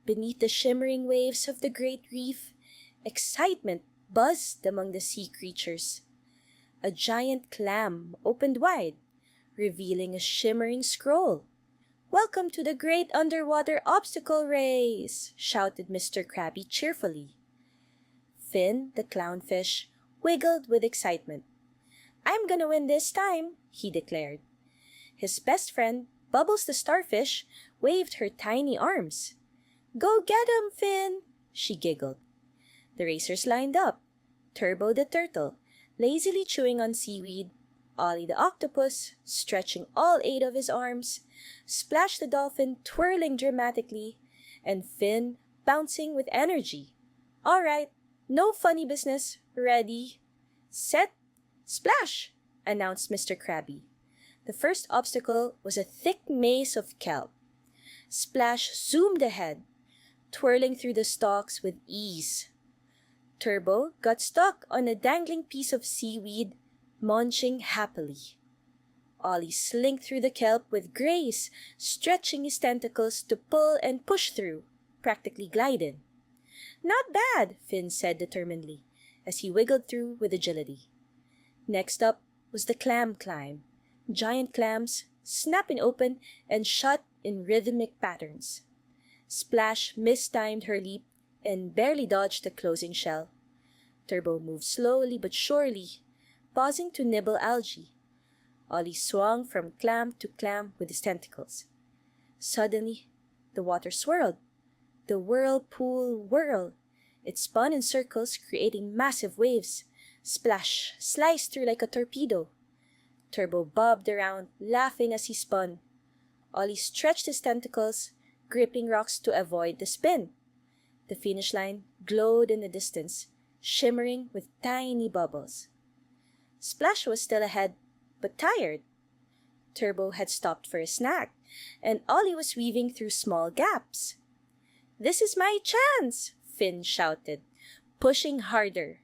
beneath the shimmering waves of the great reef, excitement buzzed among the sea creatures. A giant clam opened wide, revealing a shimmering scroll. "Welcome to the great underwater obstacle race!" shouted Mr. Krabby cheerfully. Finn, the clownfish, wiggled with excitement. "I'm gonna win this time," he declared. His best friend, Bubbles the starfish, waved her tiny arms. "Go get 'em, Finn!" she giggled. The racers lined up. Turbo the turtle, lazily chewing on seaweed, Olly the octopus, stretching all 8 of his arms, Splash the dolphin twirling dramatically, and Finn bouncing with energy. "All right, no funny business. Ready, set, splash!" announced Mr. Krabby. The first obstacle was a thick maze of kelp. Splash zoomed ahead, twirling through the stalks with ease. Turbo got stuck on a dangling piece of seaweed, munching happily. Olly slinked through the kelp with grace, stretching his tentacles to pull and push through, practically gliding. "Not bad," Finn said determinedly, as he wiggled through with agility. Next up was the clam climb. Giant clams, snapping open and shut in rhythmic patterns. Splash mistimed her leap and barely dodged the closing shell. Turbo moved slowly but surely, pausing to nibble algae. Olly swung from clam to clam with his tentacles. Suddenly, the water swirled. The whirlpool whirled. It spun in circles, creating massive waves. Splash sliced through like a torpedo. Turbo bobbed around, laughing as he spun. Olly stretched his tentacles, gripping rocks to avoid the spin. The finish line glowed in the distance, shimmering with tiny bubbles. Splash was still ahead, but tired. Turbo had stopped for a snack, and Olly was weaving through small gaps. "This is my chance!" Finn shouted, pushing harder.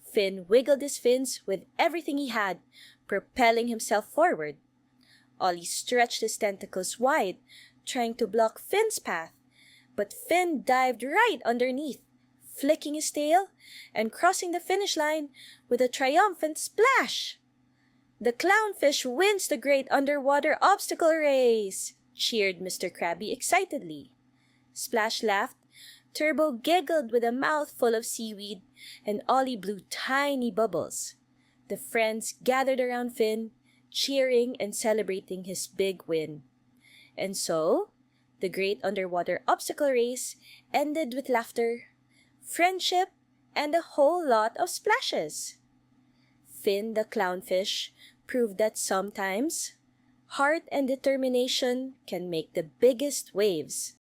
Finn wiggled his fins with everything he had, propelling himself forward. Olly stretched his tentacles wide, trying to block Finn's path, but Finn dived right underneath, flicking his tail and crossing the finish line with a triumphant splash. "The clownfish wins the great underwater obstacle race!" cheered Mr. Krabby excitedly. Splash laughed, Turbo giggled with a mouth full of seaweed, and Olly blew tiny bubbles. The friends gathered around Finn, cheering and celebrating his big win. And so, the great underwater obstacle race ended with laughter, friendship, and a whole lot of splashes. Finn the clownfish proved that sometimes heart and determination can make the biggest waves.